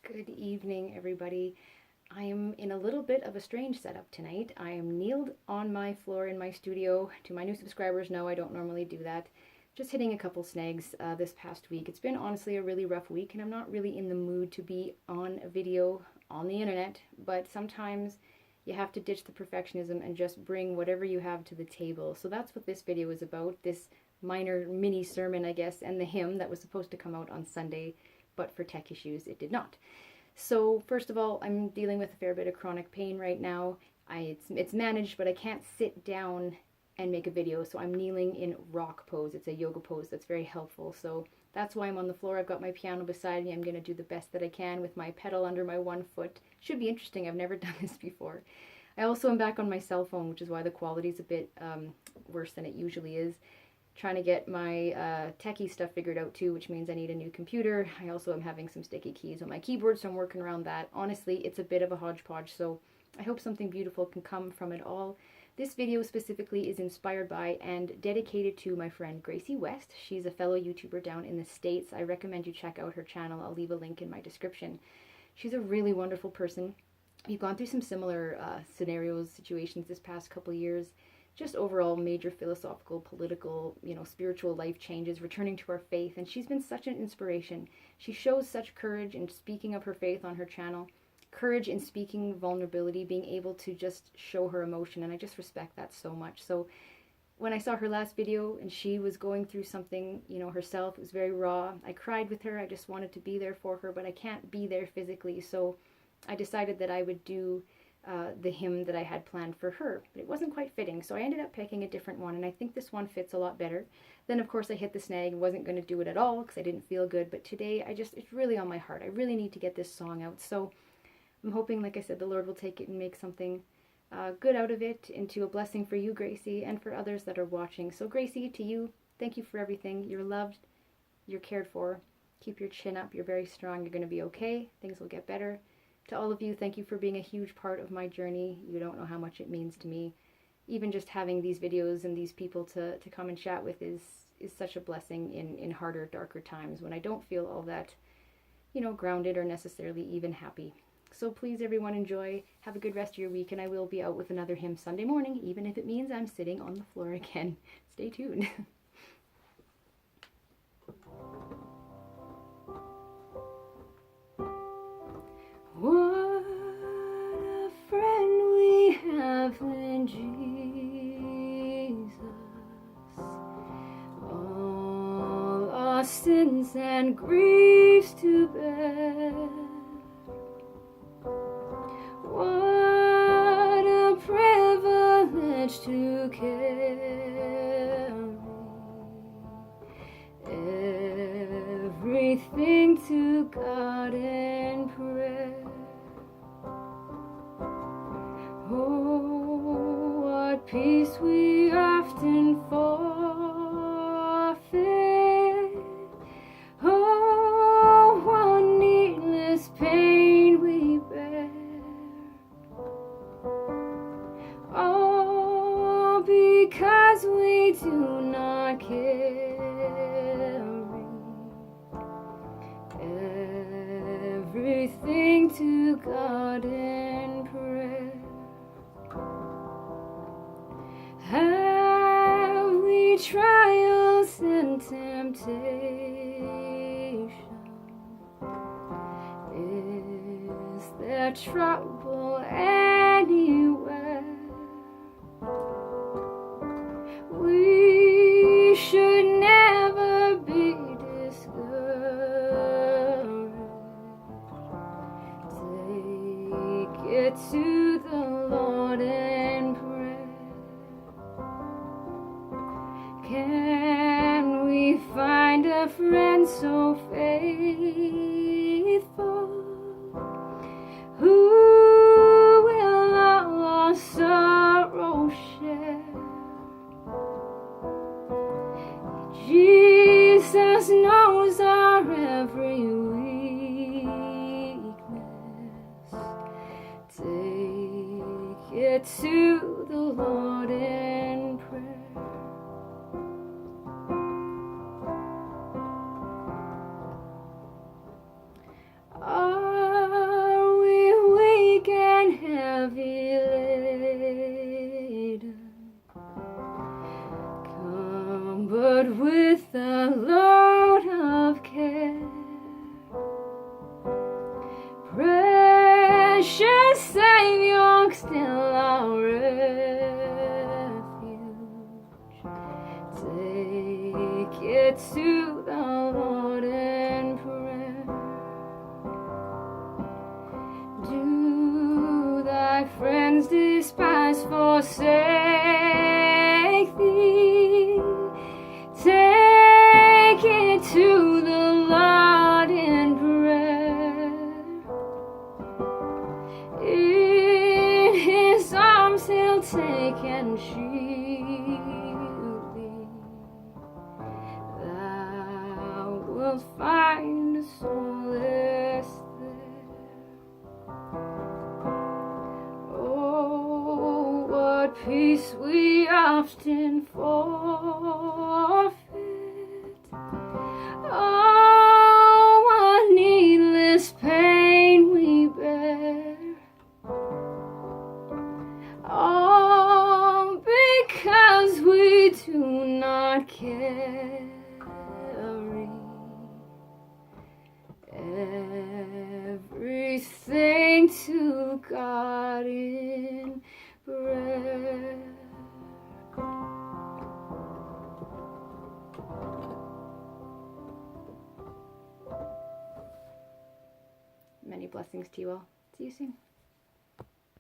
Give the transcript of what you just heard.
Good evening, everybody. I am in a little bit of a strange setup tonight. I am kneeled on my floor in my studio. To my new subscribers, no, I don't normally do that. Just hitting a couple snags this past week. It's been honestly a really rough week, and I'm not really in the mood to be on a video on the internet, but sometimes you have to ditch the perfectionism and just bring whatever you have to the table. So that's what this video is about, this minor mini sermon, I guess, and the hymn that was supposed to come out on Sunday, but for tech issues, it did not. So first of all, I'm dealing with a fair bit of chronic pain right now. It's managed, but I can't sit down and make a video, so I'm kneeling in rock pose. It's a yoga pose that's very helpful. So that's why I'm on the floor. I've got my piano beside me. I'm going to do the best that I can with my pedal under my one foot. Should be interesting. I've never done this before. I also am back on my cell phone, which is why the quality's a bit worse than it usually is. Trying to get my techie stuff figured out too, which means I need a new computer. I also am having some sticky keys on my keyboard, so I'm working around that. Honestly, it's a bit of a hodgepodge, so I hope something beautiful can come from it all. This video specifically is inspired by and dedicated to my friend Gracie West. She's a fellow YouTuber down in the States. I recommend you check out her channel. I'll leave a link in my description. She's a really wonderful person. We've gone through some similar scenarios, situations this past couple years. Just overall major philosophical, political, spiritual life changes, returning to our faith, and she's been such an inspiration. She shows such courage in speaking of her faith on her channel, courage in speaking vulnerability, being able to just show her emotion, and I just respect that so much. So when I saw her last video and she was going through something, herself, it was very raw. I cried with her. I just wanted to be there for her, but I can't be there physically, so I decided that I would do the hymn that I had planned for her, but it wasn't quite fitting, so I ended up picking a different one, and I think this one fits a lot better. Then of course I hit the snag and wasn't going to do it at all because I didn't feel good, but today it's really on my heart. I really need to get this song out, so I'm hoping, like I said, the Lord will take it and make something good out of it into a blessing for you, Gracie, and for others that are watching. So Gracie, to you, thank you for everything. You're loved, you're cared for. Keep your chin up, you're very strong, you're going to be okay, things will get better. To all of you, thank you for being a huge part of my journey. You don't know how much it means to me. Even just having these videos and these people to come and chat with is such a blessing in harder, darker times when I don't feel all that, grounded or necessarily even happy. So please, everyone, enjoy. Have a good rest of your week, and I will be out with another hymn Sunday morning, even if it means I'm sitting on the floor again. Stay tuned. What a friend we have in Jesus. All our sins and griefs to bear. What a privilege to carry everything to God in prayer. Oh, what peace we often forfeit. Oh, what needless pain we bear. Oh, because we do not carry everything to God in prayer. Have we trials and temptation? Is there trouble anywhere? We should never be discouraged. Take it to the Lord in prayer. Can we find a friend so faithful who will all our sorrow share? Jesus knows our every weakness. Take it to the Lord in prayer. Savior, still our refuge. Take it to the Lord in prayer. Do thy friends despise, forsake thee? Take it to the Lord in prayer. In his arms he'll take and shield thee. Thou wilt find a solace there. Oh, what peace we often forfeit. Oh, what needless pain we bear. All because we do not carry everything to God in prayer. Many blessings to you all. See you soon.